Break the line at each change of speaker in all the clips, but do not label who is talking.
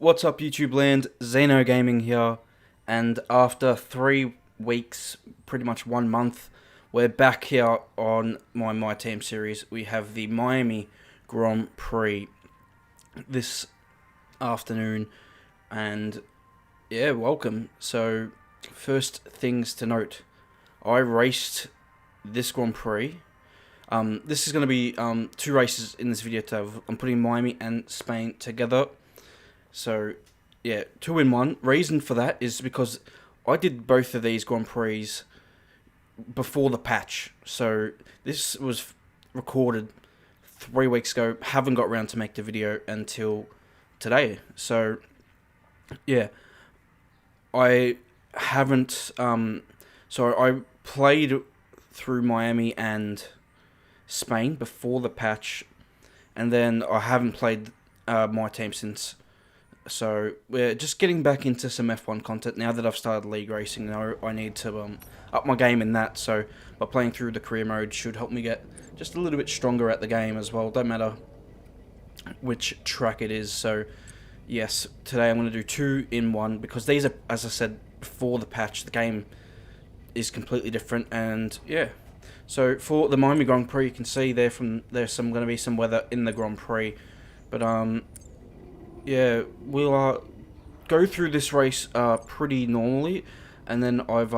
What's up, YouTube land? Xeno Gaming here, and after 3 weeks, pretty much 1 month, we're back here on my team series. We have the Miami Grand Prix this afternoon, and yeah, welcome. So, first things to note, I raced this Grand Prix. This is going to be 2 races in this video. I'm putting Miami and Spain together. So, yeah, 2-in-1. Reason for that is because I did both of these Grand Prix before the patch. So, this was recorded 3 weeks ago. Haven't got around to make the video until today. So, yeah, I haven't... so, I played through Miami and Spain before the patch. And then I haven't played my team since... So, we're just getting back into some F1 content now that I've started league racing. Now I need to up my game in that, so by playing through the career mode should help me get just a little bit stronger at the game as well. Don't matter which track it is. So, yes, today I'm going to do 2-in-1 because these are, as I said before the patch, the game is completely different. And yeah, so for the Miami Grand Prix, you can see there's going to be some weather in the Grand Prix, but yeah, we'll go through this race pretty normally, and then I've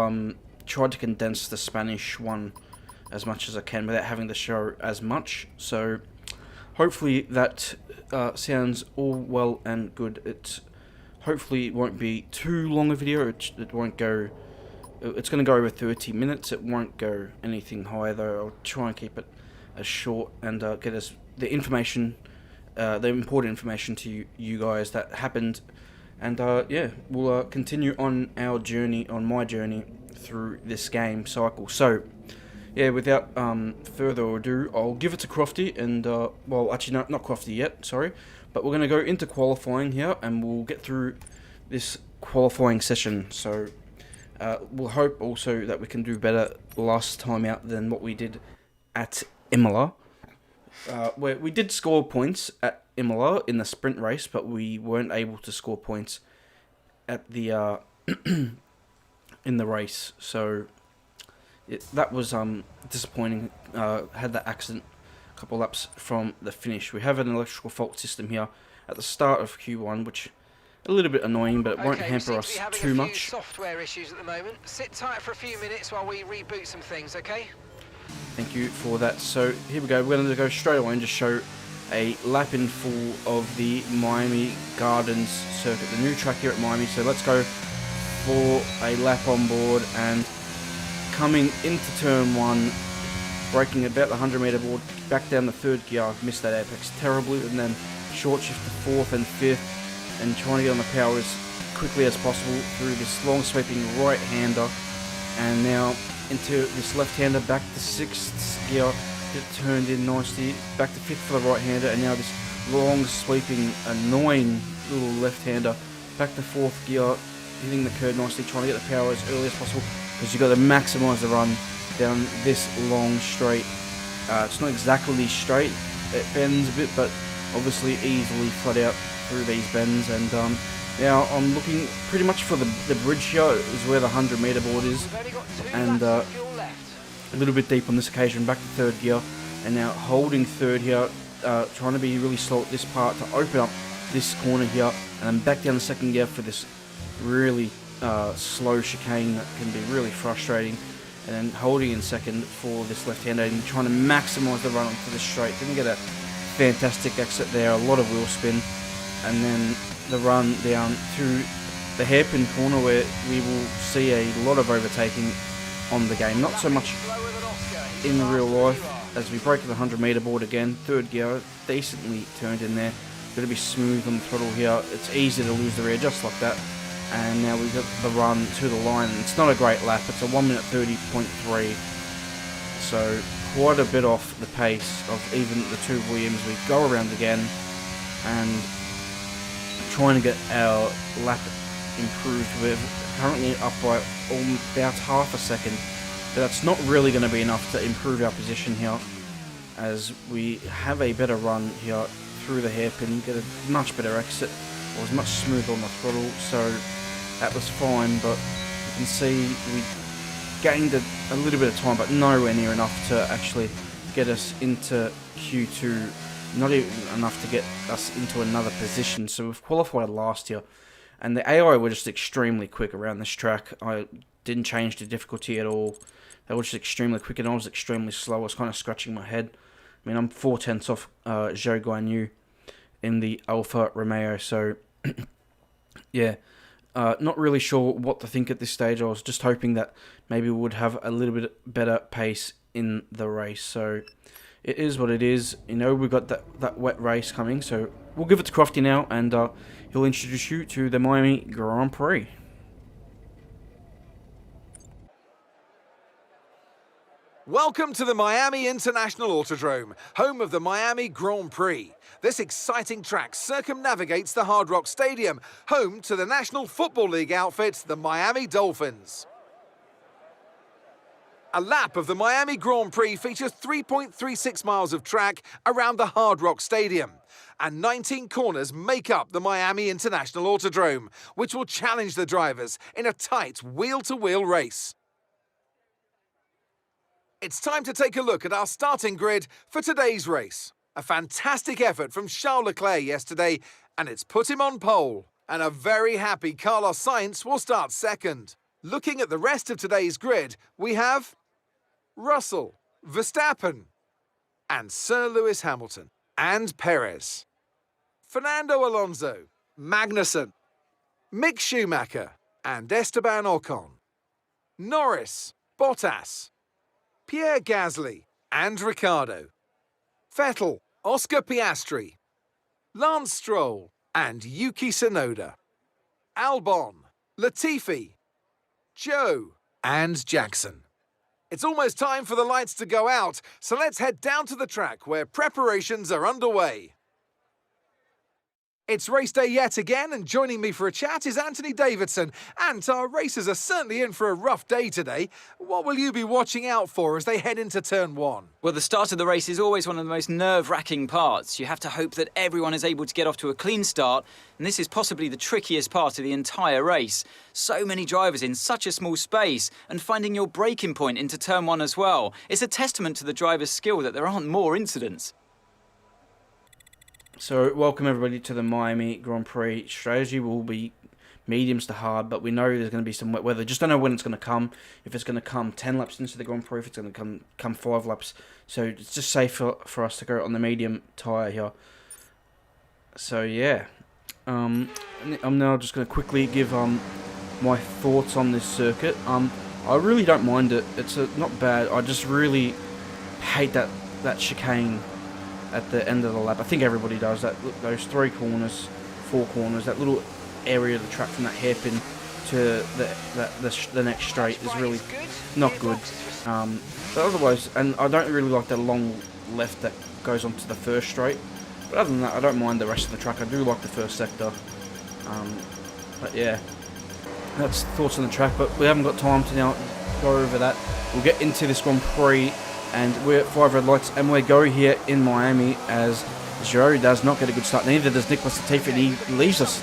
tried to condense the Spanish one as much as I can without having to show as much. So hopefully that sounds all well and good. Hopefully it won't be too long a video. It won't go. It's going to go over 30 minutes. It won't go anything higher though. I'll try and keep it as short and get us the information. The important information to you guys that happened, and yeah, we'll continue on my journey through this game cycle. So yeah, without further ado, I'll give it to Crofty, and well, actually no, not Crofty yet, sorry, but we're going to go into qualifying here, and we'll get through this qualifying session. So we'll hope also that we can do better last time out than what we did at Imola. Where we did score points at Imola in the sprint race, but we weren't able to score points at the in the race. So that was disappointing. Had that accident a couple laps from the finish. We have an electrical fault system here at the start of Q1, which a little bit annoying, but it won't hamper us too much.
Software issues at the moment. Sit tight for a few minutes while we reboot some things, okay?
Thank you for that. So here we go. We're going to go straight away and just show a lap in full of the Miami Gardens circuit, the new track here at Miami. So let's go for a lap on board, and coming into turn 1, braking about the 100-meter board, back down the 3rd gear. I've missed that apex terribly, and then short shift to 4th and 5th, and trying to get on the power as quickly as possible through this long sweeping right-hander, and now into this left-hander, back to 6th gear, it turned in nicely, back to 5th for the right-hander, and now this long sweeping annoying little left-hander, back to 4th gear, hitting the curve nicely, trying to get the power as early as possible, because you've got to maximise the run down this long straight. It's not exactly straight, it bends a bit, but obviously easily flat out through these bends, and now I'm looking pretty much for the bridge here is where the 100-meter board is, and a little bit deep on this occasion, back to 3rd gear, and now holding 3rd here, trying to be really slow at this part to open up this corner here, and then back down the 2nd gear for this really slow chicane that can be really frustrating, and then holding in 2nd for this left-hander and trying to maximise the run onto the straight. Didn't get a fantastic exit there, a lot of wheel spin, and then the run down to the hairpin corner where we will see a lot of overtaking on the game. Not so much in real life as we break the 100-meter board again. 3rd gear, decently turned in there. Got to be smooth on the throttle here. It's easy to lose the rear just like that. And now we've got the run to the line. It's not a great lap. It's a 1 minute 30.3. So quite a bit off the pace of even the 2 Williams. We go around again and trying to get our lap improved. We're currently up by about half a second, but that's not really going to be enough to improve our position here, as we have a better run here through the hairpin, get a much better exit I was much smoother on the throttle, so that was fine, but you can see we gained a little bit of time, but nowhere near enough to actually get us into Q2, not even enough to get us into another position. So we've qualified last year, and the AI were just extremely quick around this track. I didn't change the difficulty at all. They were just extremely quick, and I was extremely slow. I was kind of scratching my head. I mean, I'm 4/10 off Zhou Guanyu in the Alfa Romeo, so yeah. Not really sure what to think at this stage. I was just hoping that maybe we would have a little bit better pace in the race. So it is what it is. You know, we've got that wet race coming. So we'll give it to Crofty now, and he'll introduce you to the Miami Grand Prix.
Welcome to the Miami International Autodrome, home of the Miami Grand Prix. This exciting track circumnavigates the Hard Rock Stadium, home to the National Football League outfit, the Miami Dolphins. A lap of the Miami Grand Prix features 3.36 miles of track around the Hard Rock Stadium, and 19 corners make up the Miami International Autodrome, which will challenge the drivers in a tight wheel-to-wheel race. It's time to take a look at our starting grid for today's race. A fantastic effort from Charles Leclerc yesterday, and it's put him on pole. And a very happy Carlos Sainz will start second. Looking at the rest of today's grid, we have Russell, Verstappen, and Sir Lewis Hamilton, and Perez, Fernando Alonso, Magnussen, Mick Schumacher, and Esteban Ocon, Norris, Bottas, Pierre Gasly and Ricciardo, Vettel, Oscar Piastri, Lance Stroll and Yuki Tsunoda, Albon, Latifi, Joe and Jackson. It's almost time for the lights to go out, so let's head down to the track where preparations are underway. It's race day yet again, and joining me for a chat is Anthony Davidson. And our racers are certainly in for a rough day today. What will you be watching out for as they head into turn one?
Well, the start of the race is always one of the most nerve-wracking parts. You have to hope that everyone is able to get off to a clean start, and this is possibly the trickiest part of the entire race. So many drivers in such a small space, and finding your braking point into turn one as well. It's a testament to the driver's skill that there aren't more incidents.
So, welcome everybody to the Miami Grand Prix. Strategy will be mediums to hard, but we know there's going to be some wet weather. Just don't know when it's going to come. If it's going to come 10 laps into the Grand Prix, if it's going to come 5 laps. So, it's just safe for us to go on the medium tyre here. So, yeah. I'm now just going to quickly give my thoughts on this circuit. I really don't mind it. It's not bad. I just really hate that chicane at the end of the lap. I think everybody does that. Look, those 3 corners, 4 corners, that little area of the track from that hairpin to the next straight is really not good. But otherwise, and I don't really like the long left that goes onto the first straight. But other than that, I don't mind the rest of the track. I do like the first sector. But yeah, that's thoughts on the track. But we haven't got time to now go over that. We'll get into this Grand Prix. And we're at 5 red lights, and we go here in Miami as Joe does not get a good start. Neither does Nicholas Latifi, and he leaves us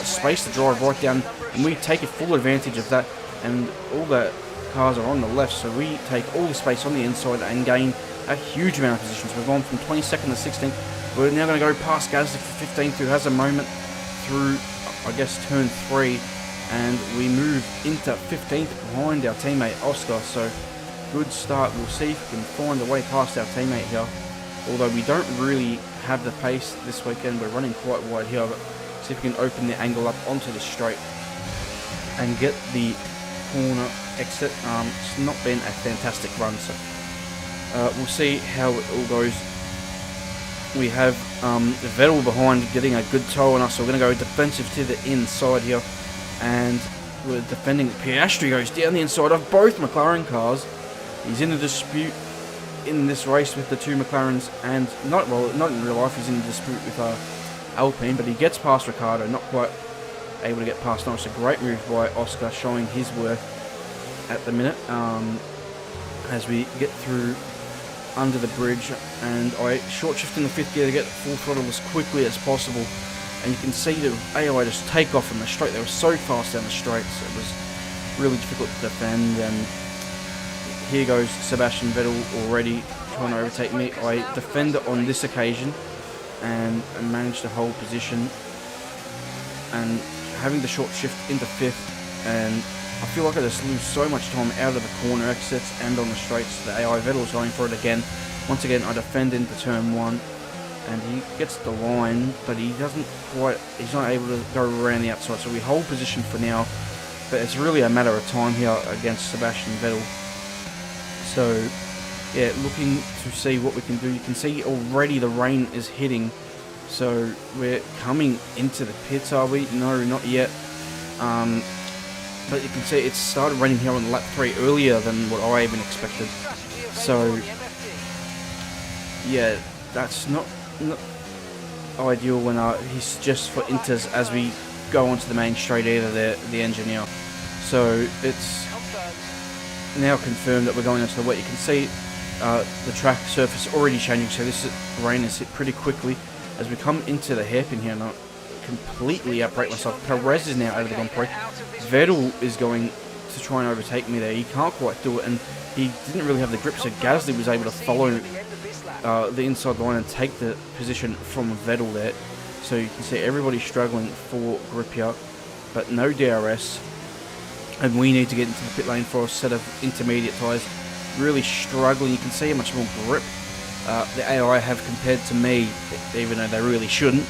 space to drive right down, and we take a full advantage of that. And all the cars are on the left, so we take all the space on the inside and gain a huge amount of positions. We've gone from 22nd to 16th. We're now going to go past Gasly for 15th, who has a moment through, I guess, turn 3, and we move into 15th behind our teammate Oscar. So good start. We'll see if we can find a way past our teammate here. Although we don't really have the pace this weekend, we're running quite wide here. But see if we can open the angle up onto the straight and get the corner exit. It's not been a fantastic run, so we'll see how it all goes. We have Vettel behind getting a good toe on us, so we're going to go defensive to the inside here. And we're defending. Piastri goes down the inside of both McLaren cars. He's in a dispute in this race with the 2 McLarens, and not in real life. He's in a dispute with Alpine, but he gets past Ricciardo, not quite able to get past Norris. A great move by Oscar, showing his worth at the minute as we get through under the bridge. And I short shift in the 5th gear to get full throttle as quickly as possible and you can see the AI just take off from the straight. They were so fast down the straights, it was really difficult to defend. And here goes Sebastian Vettel already trying to overtake me. I defend it on this occasion and managed to hold position and having the short shift into 5th, and I feel like I just lose so much time out of the corner exits and on the straights. The AI Vettel's going for it again. Once again, I defend into turn 1, and he gets the line, but he's not able to go around the outside, so we hold position for now, but it's really a matter of time here against Sebastian Vettel. So, yeah, looking to see what we can do. You can see already the rain is hitting, so we're coming into the pits, are we? No, not yet. But you can see it started raining here on lap 3 earlier than what I even expected. So, yeah, that's not ideal when he suggests for inters as we go onto the main straight either, the engineer. So it's now confirmed that we're going into the wet. You can see the track surface already changing, so this rain has hit pretty quickly. As we come into the hairpin here, and I completely outbrake myself. Perez is now out of the Grand Prix. Vettel is going to try and overtake me there. He can't quite do it, and he didn't really have the grip, so Gasly was able to follow the inside line and take the position from Vettel there. So you can see everybody struggling for grip here, but no DRS, and we need to get into the pit lane for a set of intermediate tyres. Really struggling. You can see how much more grip the AI have compared to me, even though they really shouldn't.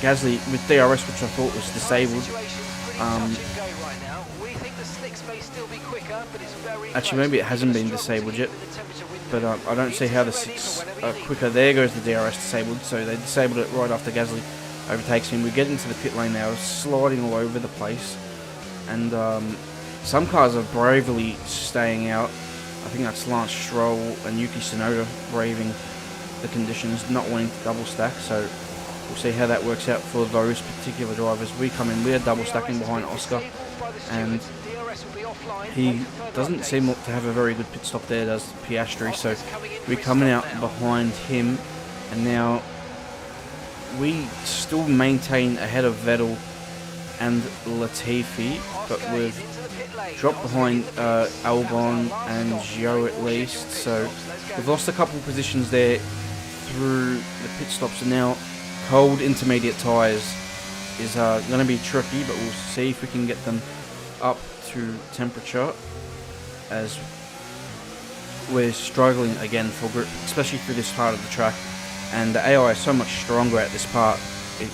Gasly with DRS, which I thought was disabled. Actually, maybe it hasn't been disabled yet, but I don't see how the 6 are quicker. There goes the DRS disabled, so they disabled it right after Gasly overtakes him. We get into the pit lane now, sliding all over the place, and some cars are bravely staying out. I think that's Lance Stroll and Yuki Tsunoda braving the conditions, not wanting to double stack, so we'll see how that works out for those particular drivers. We come in, we're double stacking behind Oscar, and he doesn't seem to have a very good pit stop there, does Piastri, so we're coming out behind him, and now we still maintain ahead of Vettel and Latifi, but we've dropped behind Albon and Zhou at least, so we've lost a couple positions there through the pit stops, and now cold intermediate tyres is going to be tricky, but we'll see if we can get them up to temperature, as we're struggling again for grip, especially through this part of the track, and the AI is so much stronger at this part,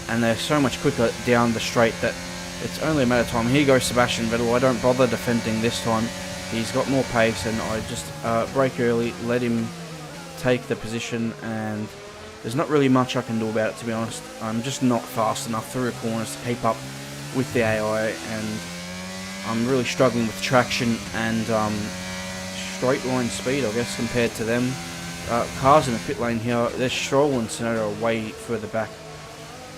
and they're so much quicker down the straight that it's only a matter of time. Here goes Sebastian Vettel. I don't bother defending this time. He's got more pace, and I just brake early, let him take the position, and there's not really much I can do about it, to be honest. I'm just not fast enough through the corners to keep up with the AI, and I'm really struggling with traction and straight line speed, I guess, compared to them. Cars in the pit lane here, there's Stroll and Tsunoda are way further back.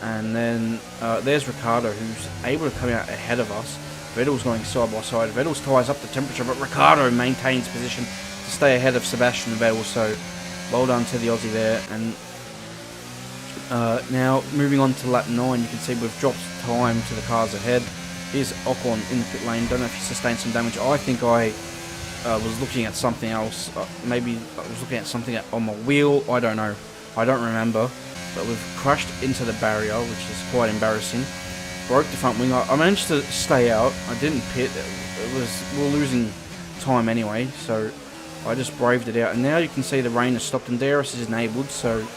And then there's Ricciardo, who's able to come out ahead of us. Vettel's going side by side. Vettel's tyres up the temperature, but Ricciardo maintains position to stay ahead of Sebastian Vettel. So well done to the Aussie there. And now moving on to lap 9, you can see we've dropped time to the cars ahead. Here's Ocon in the pit lane. Don't know if he sustained some damage. I think I was looking at something else. Maybe I was looking at something on my wheel. I don't know. I don't remember. But we've crashed into the barrier, which is quite embarrassing. Broke the front wing. I managed to stay out. I didn't pit. We were losing time anyway, so I just braved it out. And now you can see the rain has stopped and DRS is enabled, so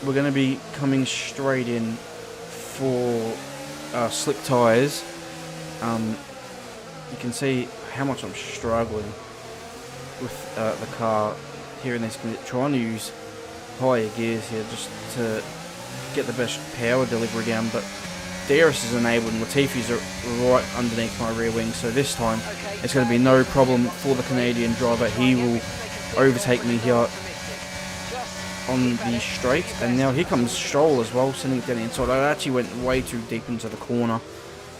we're going to be coming straight in for slick tyres. You can see how much I'm struggling with the car here in this minute, trying to use higher gears here just to get the best power delivery down, but DRS is enabled and Latifi's right underneath my rear wing, so this time it's going to be no problem for the Canadian driver. He will overtake me here on the straight, and now here comes Stroll as well, sending it down the inside. I actually went way too deep into the corner,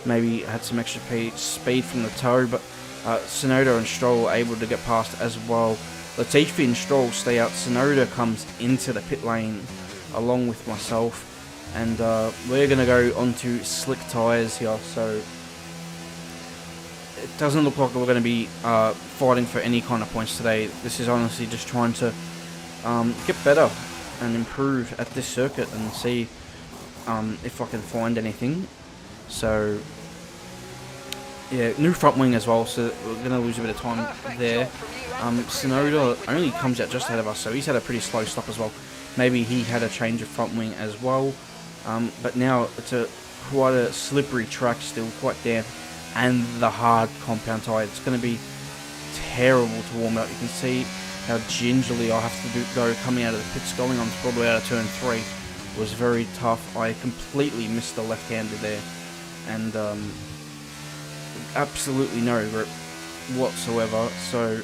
maybe had some extra speed from the toe, but Tsunoda and Stroll were able to get past as well. Latifi and Stroll stay out. Tsunoda comes into the pit lane along with myself, And we're going to go onto slick tyres here, so it doesn't look like we're going to be fighting for any kind of points today. This is honestly just trying to get better and improve at this circuit and see if I can find anything. So yeah, new front wing as well, so we're going to lose a bit of time there. Sonoda only comes out just ahead of us, so he's had a pretty slow stop as well. Maybe he had a change of front wing as well. But now it's quite a slippery track still, quite damp, and the hard compound tyre. It's going to be terrible to warm up. You can see how gingerly I have to go coming out of the pits, going on probably out of turn 3. It was very tough. I completely missed the left-hander there, and absolutely no grip whatsoever. So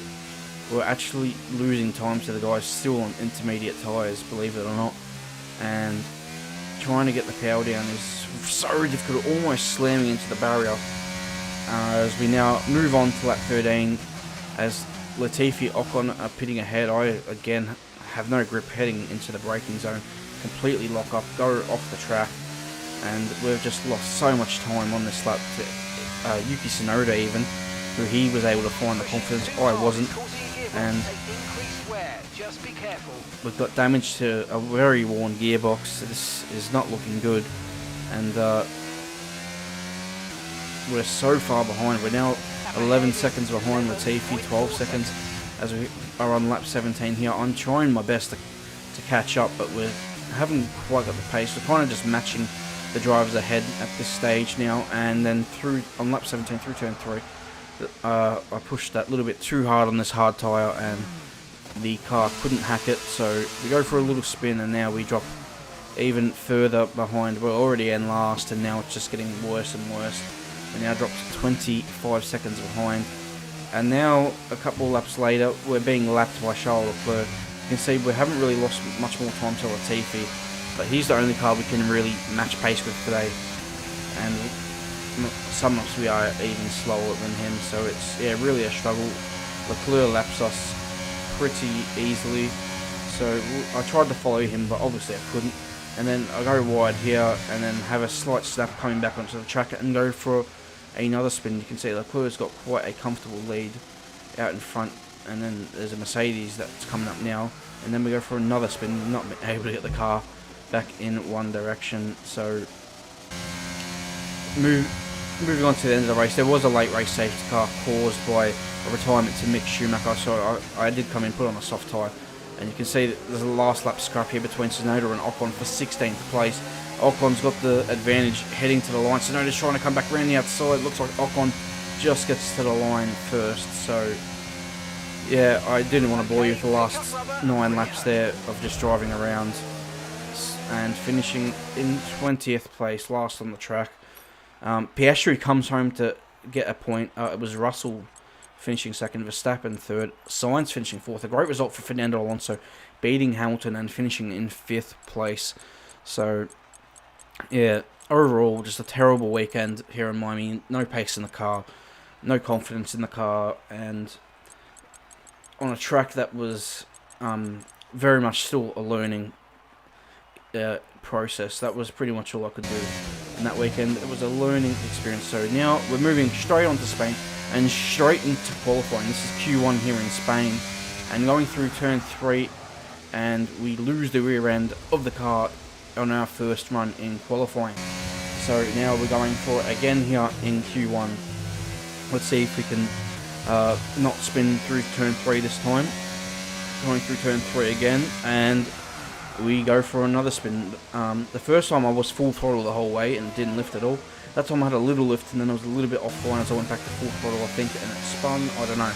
we're actually losing time to the guys still on intermediate tyres, believe it or not, and trying to get the power down is so difficult, almost slamming into the barrier. As we now move on to lap 13, as Latifi, Ocon are pitting ahead. I again have no grip heading into the braking zone, completely lock up, go off the track, and we've just lost so much time on this lap to Yuki Tsunoda even, who he was able to find the confidence, I wasn't, and we've got damage to a very worn gearbox. This is not looking good, and we're so far behind. We're now 11 seconds behind Latifi, 12 seconds as we are on lap 17 here. I'm trying my best to catch up, but we haven't quite got the pace. We're kind of just matching the drivers ahead at this stage now, and then through on lap 17 through turn 3, I pushed that little bit too hard on this hard tyre, and the car couldn't hack it, so we go for a little spin, and now we drop even further behind. We're already in last, and now it's just getting worse and worse. We now dropped 25 seconds behind, and now a couple of laps later we're being lapped by Charles Leclerc. You can see we haven't really lost much more time to Latifi, but he's the only car we can really match pace with today, and some laps we are even slower than him, so it's really a struggle. Leclerc laps us pretty easily, so I tried to follow him, but obviously I couldn't, and then I go wide here and then have a slight snap coming back onto the track and go for another spin. You can see Leclerc's got quite a comfortable lead out in front, and then there's a Mercedes that's coming up now, and then we go for another spin, not able to get the car back in one direction. So moving on to the end of the race, there was a late race safety car caused by a retirement to Mick Schumacher, so I did come in, put on a soft tyre, and you can see that there's a last lap scrap here between Tsunoda and Ocon for 16th place. Ocon's got the advantage heading to the line. Tsunoda's trying to come back around the outside. Looks like Ocon just gets to the line first. So yeah, I didn't want to bore you with the last 9 laps there of just driving around and finishing in 20th place, last on the track. Piastri comes home to get a point. It was Russell finishing second, Verstappen third, Sainz finishing fourth. A great result for Fernando Alonso, beating Hamilton and finishing in 5th place. So yeah, overall just a terrible weekend here in Miami. No pace in the car, no confidence in the car, and on a track that was very much still a learning process. That was pretty much all I could do in that weekend. It was a learning experience. So now we're moving straight on to Spain and straight into qualifying. This is Q1 here in Spain, and going through turn 3, and we lose the rear end of the car on our first run in qualifying. So now we're going for it again here in Q1. Let's see if we can not spin through turn 3 this time. Going through turn 3 again, and we go for another spin. The first time I was full throttle the whole way and didn't lift at all. That time I had a little lift, and then I was a little bit offline as I went back to full throttle, I think, and it spun. I don't know.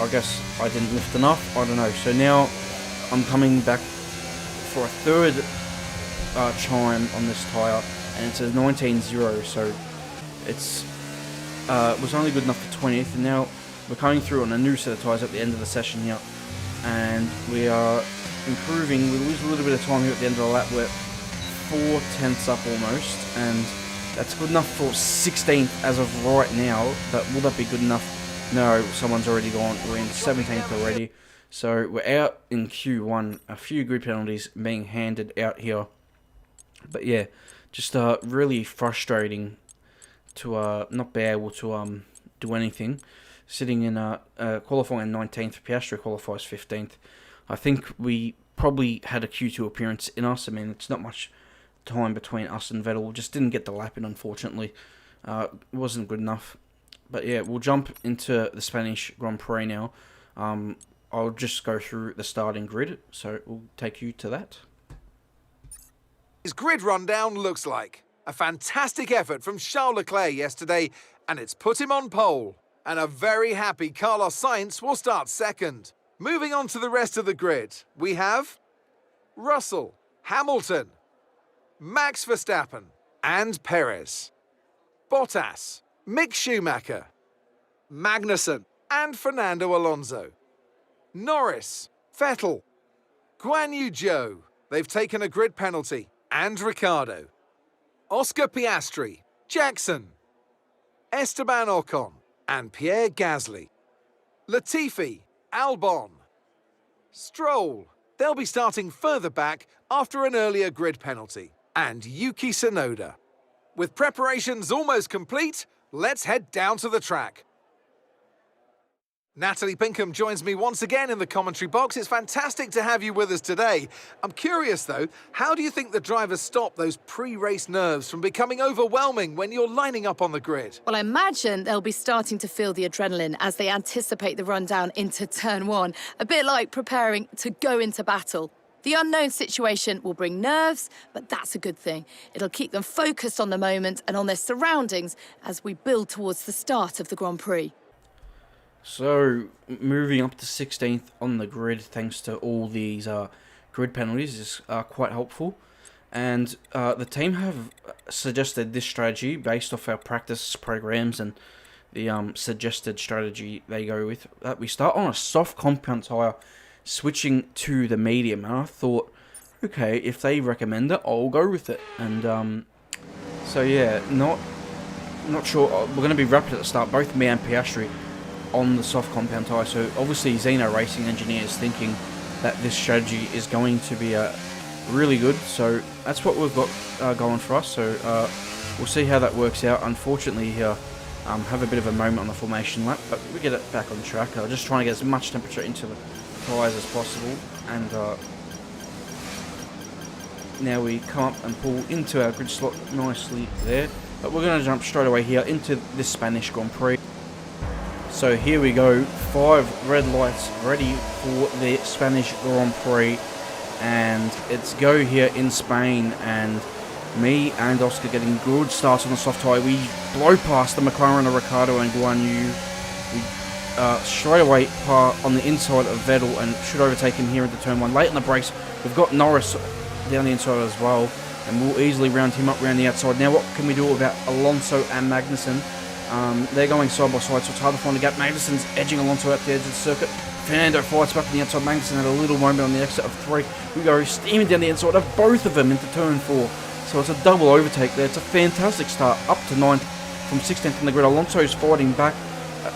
I guess I didn't lift enough. I don't know. So now I'm coming back for a third chime on this tyre, and it's a 19.0, so it's was only good enough for 20th, and now we're coming through on a new set of tyres at the end of the session here, and we are improving. We lose a little bit of time here at the end of the lap. We're 4 tenths up almost, and that's good enough for 16th as of right now, but will that be good enough? No, someone's already gone. We're in 17th already, so we're out in Q1. A few grid penalties being handed out here But yeah, just really frustrating to not be able to do anything. Sitting in qualifying 19th, Piastri qualifies 15th. I think we probably had a Q2 appearance in us. I mean, it's not much time between us and Vettel. Just didn't get the lap in, unfortunately. Wasn't good enough. But yeah, we'll jump into the Spanish Grand Prix now. I'll just go through the starting grid, so we'll take you to that.
His grid rundown looks like a fantastic effort from Charles Leclerc yesterday, and it's put him on pole. And a very happy Carlos Sainz will start second. Moving on to the rest of the grid, we have Russell, Hamilton, Max Verstappen, and Perez. Bottas, Mick Schumacher, Magnussen, and Fernando Alonso. Norris, Vettel, Guan Yu Zhou, they've taken a grid penalty, and Ricciardo. Oscar Piastri, Jackson, Esteban Ocon, and Pierre Gasly. Latifi, Albon, Stroll, they'll be starting further back after an earlier grid penalty, and Yuki Tsunoda. With preparations almost complete, let's head down to the track. Natalie Pinkham joins me once again in the commentary box. It's fantastic to have you with us today. I'm curious though, how do you think the drivers stop those pre-race nerves from becoming overwhelming when you're lining up on the grid?
Well, I imagine they'll be starting to feel the adrenaline as they anticipate the rundown into turn one, a bit like preparing to go into battle. The unknown situation will bring nerves, but that's a good thing. It'll keep them focused on the moment and on their surroundings as we build towards the start of the Grand Prix.
So, moving up to 16th on the grid, thanks to all these grid penalties, is quite helpful. And the team have suggested this strategy based off our practice programs and the suggested strategy they go with. We start on a soft compound tyre, switching to the medium. And I thought, okay, if they recommend it, I'll go with it. And so yeah, not sure. We're going to be rapid at the start, both me and Piastri, on the soft compound tyre. So obviously Xeno Racing Engineers thinking that this strategy is going to be really good. So that's what we've got going for us. So we'll see how that works out. Unfortunately here, have a bit of a moment on the formation lap, but we get it back on track. Just trying to get as much temperature into the tyres as possible. And now we come up and pull into our grid slot nicely there. But we're going to jump straight away here into the Spanish Grand Prix. So here we go, 5 red lights ready for the Spanish Grand Prix, and it's go here in Spain, and me and Oscar getting good starts on the soft tyre. We blow past the McLaren of Ricciardo and Guan Yu. We straight away on the inside of Vettel and should overtake him here into turn 1. Late on the brakes, we've got Norris down the inside as well, and we'll easily round him up around the outside. Now what can we do about Alonso and Magnussen? They're going side by side, so it's hard to find a gap. Magnussen's edging Alonso out the edge of the circuit. Fernando fights back on the outside. Magnussen had a little moment on the exit of 3. We go steaming down the inside of both of them into turn 4. So it's a double overtake there. It's a fantastic start, up to 9th from 16th on the grid. Alonso's fighting back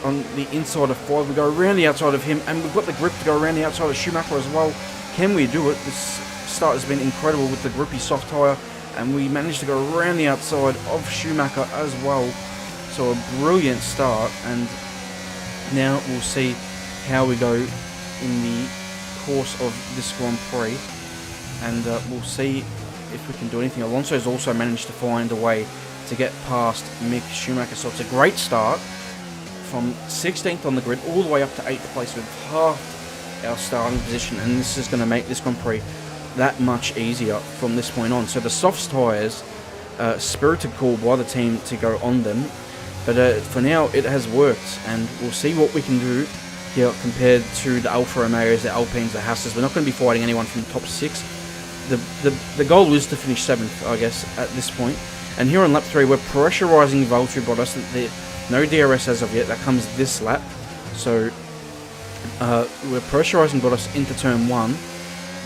on the inside of 5. We go around the outside of him, and we've got the grip to go around the outside of Schumacher as well. Can we do it? This start has been incredible with the grippy soft tyre, and we managed to go around the outside of Schumacher as well. So a brilliant start, and now we'll see how we go in the course of this Grand Prix, and we'll see if we can do anything. Alonso's also managed to find a way to get past Mick Schumacher, so it's a great start from 16th on the grid all the way up to 8th place with half our starting position, and this is going to make this Grand Prix that much easier from this point on. So the soft tyres, spirited call by the team to go on them. But for now, it has worked, and we'll see what we can do here compared to the Alfa Romeos, the Alpines, the Haas's. We're not going to be fighting anyone from the top 6. The goal is to finish 7th, I guess, at this point. And here on lap 3, we're pressurising Valtteri Bottas. No DRS as of yet. That comes this lap. So we're pressurising Bottas into turn 1,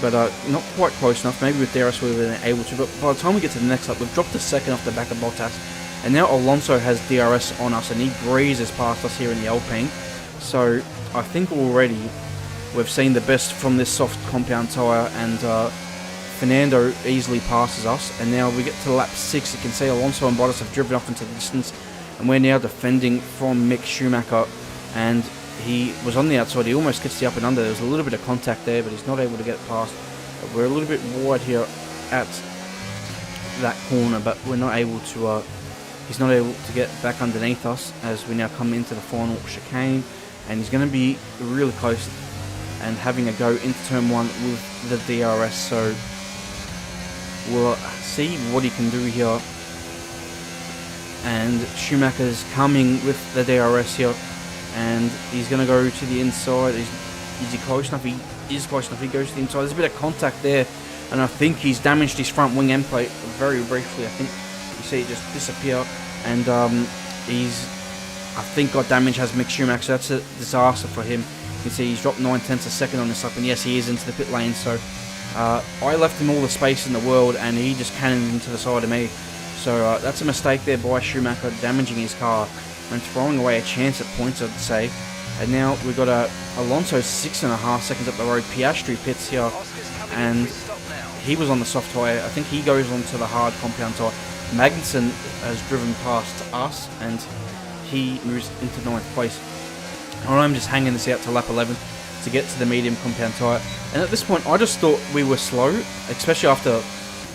but not quite close enough. Maybe with DRS we've been able to, but by the time we get to the next lap, we've dropped a second off the back of Bottas. And now Alonso has DRS on us, and he breezes past us here in the Alpine. So I think already we've seen the best from this soft compound tyre, and Fernando easily passes us, and now we get to lap 6. You can see Alonso and Bottas have driven off into the distance, and we're now defending from Mick Schumacher, and he was on the outside. He almost gets the up and under. There was a little bit of contact there, but he's not able to get past. We're a little bit wide here at that corner, but we're not able to. He's not able to get back underneath us as we now come into the final chicane, and he's going to be really close and having a go into turn 1 with the DRS. So we'll see what he can do here. And Schumacher's coming with the DRS here, and he's going to go to the inside. Is he close enough? He is close enough. He goes to the inside. There's a bit of contact there, and I think he's damaged his front wing end plate very briefly. I think you see it just disappear, and he's, I think, got damage, has Mick Schumacher. So that's a disaster for him. You can see he's dropped 9/10 a second on this lap, and yes, he is into the pit lane. So I left him all the space in the world, and he just cannoned into the side of me. So that's a mistake there by Schumacher, damaging his car and throwing away a chance at points, I'd say. And now we've got Alonso 6.5 seconds up the road. Piastri pits here, and he was on the soft tyre. I think he goes on to the hard compound tyre. Magnussen has driven past us, and he moves into 9th place. And I'm just hanging this out to lap 11 to get to the medium compound tyre. And at this point, I just thought we were slow, especially after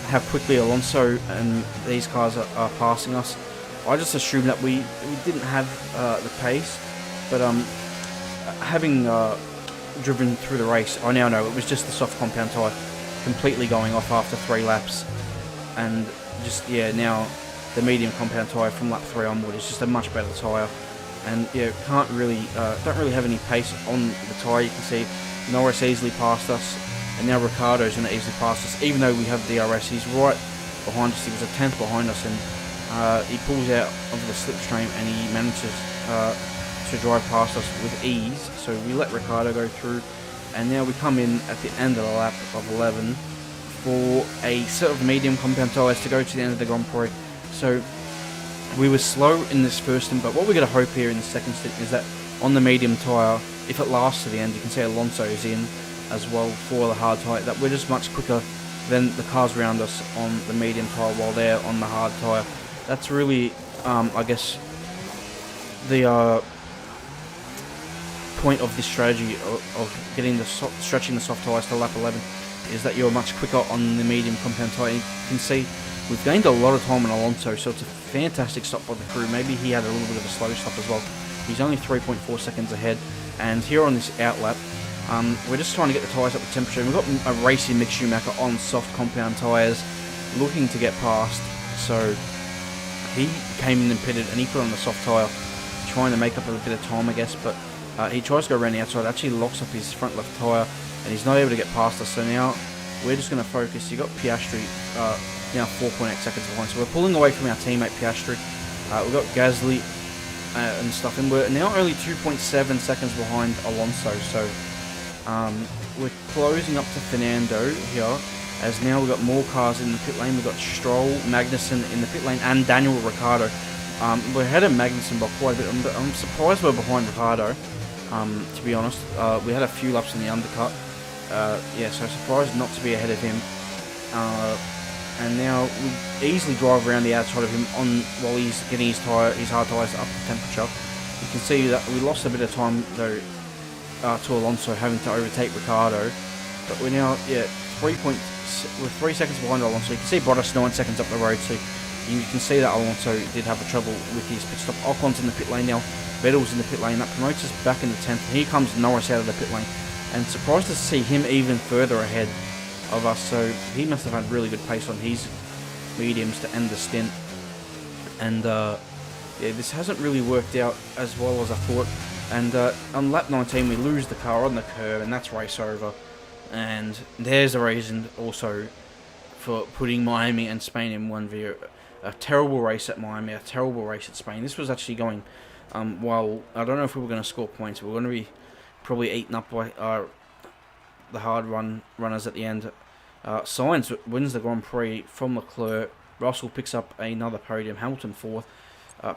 how quickly Alonso and these cars are passing us. I just assumed that we didn't have the pace, but having driven through the race, I now know it was just the soft compound tyre completely going off after 3 laps, and just now the medium compound tyre from lap 3 onward is just a much better tyre, and don't really have any pace on the tyre. You can see Norris easily passed us, and now Ricciardo's going to easily pass us, even though we have DRS. He's right behind us. He was a 10th behind us, and he pulls out of the slipstream, and he manages to drive past us with ease. So we let Ricciardo go through, and now we come in at the end of the lap of 11 for a set of medium compound tyres to go to the end of the Grand Prix. So we were slow in this first stint, but what we're going to hope here in the second stint is that on the medium tyre, if it lasts to the end, you can see Alonso is in as well for the hard tyre, that we're just much quicker than the cars around us on the medium tyre while they're on the hard tyre. That's really, I guess, the point of this strategy of getting stretching the soft tyres to lap 11 is that you're much quicker on the medium compound tyre. You can see we've gained a lot of time on Alonso, so it's a fantastic stop by the crew. Maybe he had a little bit of a slow stop as well. He's only 3.4 seconds ahead, and here on this outlap, we're just trying to get the tyres up to temperature. We've got a racing Mick Schumacher on soft compound tyres looking to get past, so he came in and pitted, and he put on the soft tyre trying to make up a bit of time, I guess, but he tries to go around the outside, actually locks up his front left tyre, and he's not able to get past us. So now we're just going to focus. You've got Piastri now 4.8 seconds behind, so we're pulling away from our teammate Piastri. We've got Gasly and stuff, and we're now only 2.7 seconds behind Alonso. So we're closing up to Fernando here, as now we've got more cars in the pit lane. We've got Stroll, Magnussen in the pit lane, and Daniel Ricciardo. We're ahead of Magnussen by quite a bit. I'm surprised we're behind Ricciardo, to be honest. We had a few laps in the undercut. So surprised not to be ahead of him. And now we easily drive around the outside of him while he's getting his hard tyres up to temperature. You can see that we lost a bit of time though to Alonso having to overtake Ricciardo, but we're now 3 seconds behind Alonso. You can see Bottas 9 seconds up the road, so you can see that Alonso did have a trouble with his pit stop. Ocon's in the pit lane now. Vettel's in the pit lane. That promotes us back in the 10th. And here comes Norris out of the pit lane, and surprised to see him even further ahead of us. So he must have had really good pace on his mediums to end the stint. And this hasn't really worked out as well as I thought. And on lap 19 we lose the car on the curb, and that's race over. And there's a reason also for putting Miami and Spain in 1v. A terrible race at Miami, a terrible race at Spain. This was actually going well. I don't know if we were going to score points. We were going to be probably eaten up by the hard runners at the end. Sainz wins the Grand Prix from Leclerc. Russell picks up another podium. Hamilton 4th.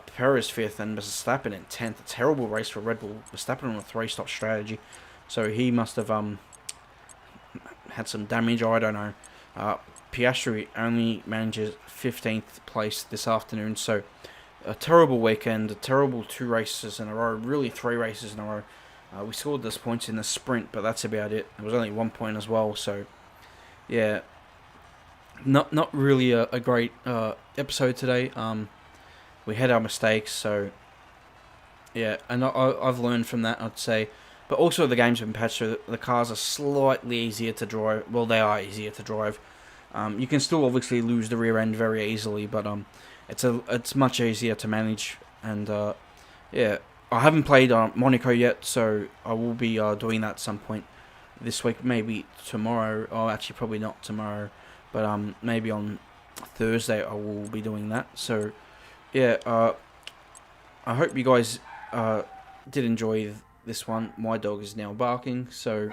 Perez 5th, and Verstappen in 10th. A terrible race for Red Bull. Verstappen on a 3-stop strategy, so he must have had some damage. I don't know. Piastri only manages 15th place this afternoon, so a terrible weekend, a terrible 2 races in a row, really 3 races in a row. We scored this points in the sprint, but that's about it. It was only 1 point as well, so yeah, not really a great episode today. We had our mistakes, so yeah, and I've learned from that, I'd say. But also the game's been patched, so the cars are slightly easier to drive. Well, they are easier to drive. You can still obviously lose the rear end very easily, but it's much easier to manage. And yeah, I haven't played Monaco yet, so I will be doing that at some point this week, maybe tomorrow. Oh, actually, probably not tomorrow, but maybe on Thursday I will be doing that. So yeah, I hope you guys did enjoy this one. My dog is now barking, so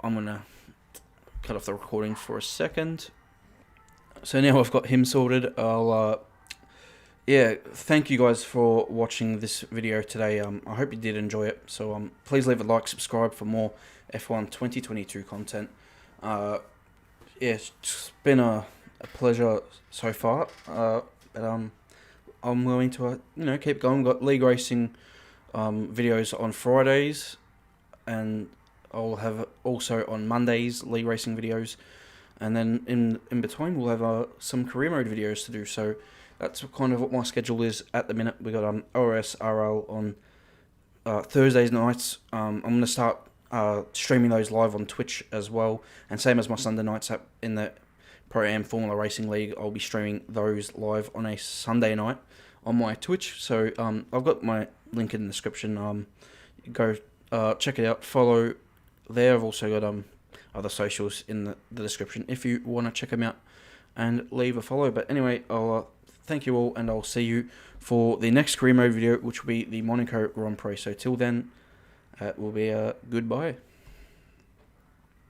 I'm gonna cut off the recording for a second. So now I've got him sorted, I'll yeah, thank you guys for watching this video today. I hope you did enjoy it. So please leave a like, subscribe for more F1 2022 content. Yeah, it's been a pleasure so far. But I'm going to keep going. We've got league racing videos on Fridays, and I'll have also on Mondays league racing videos, and then in between we'll have some career mode videos to do. So that's kind of what my schedule is at the minute. We got OSRL on Thursdays nights. I'm gonna start streaming those live on Twitch as well, and same as my Sunday nights in the Pro Am Formula Racing League. I'll be streaming those live on a Sunday night on my Twitch. So I've got my link in the description. Go check it out. Follow there. I've also got other socials in the description if you want to check them out and leave a follow. But anyway, I'll thank you all, and I'll see you for the next career mode video, which will be the Monaco Grand Prix. So till then, it will be a goodbye.